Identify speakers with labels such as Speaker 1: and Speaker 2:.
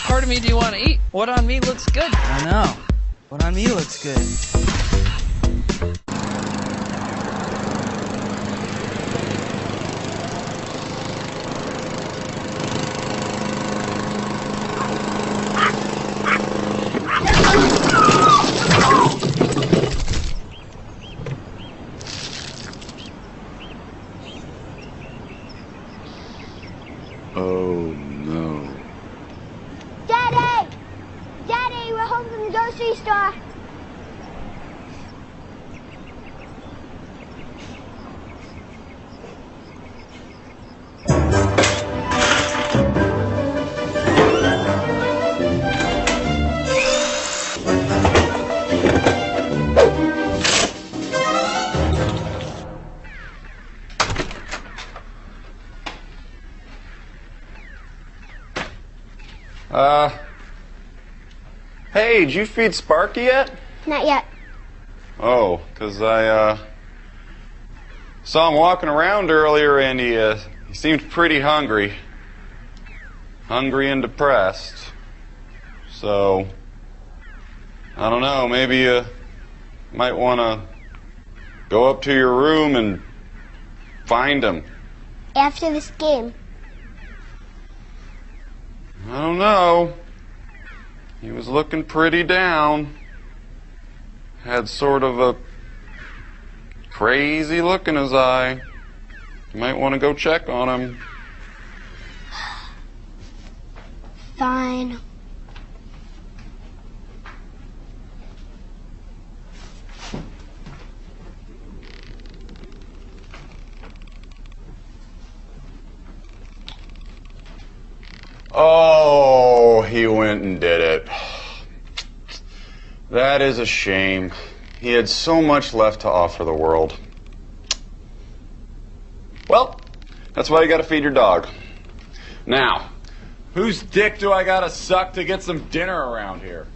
Speaker 1: part of me do you want to eat? What on me looks good?
Speaker 2: I know. What on me looks good?
Speaker 3: Oh, no.
Speaker 4: Daddy! Daddy, we're home from the grocery store.
Speaker 3: Hey, did you feed Sparky yet?
Speaker 4: Not yet.
Speaker 3: Oh, 'cause I, saw him walking around earlier and he seemed pretty hungry. Hungry and depressed. So, I don't know, maybe you might want to go up to your room and find him.
Speaker 4: After this game.
Speaker 3: I don't know. He was looking pretty down. Had sort of a crazy look in his eye. You might want to go check on him.
Speaker 4: Fine.
Speaker 3: Oh, he went and did it. That is a shame. He had so much left to offer the world. Well, that's why you gotta feed your dog. Now, whose dick do I gotta suck to get some dinner around here?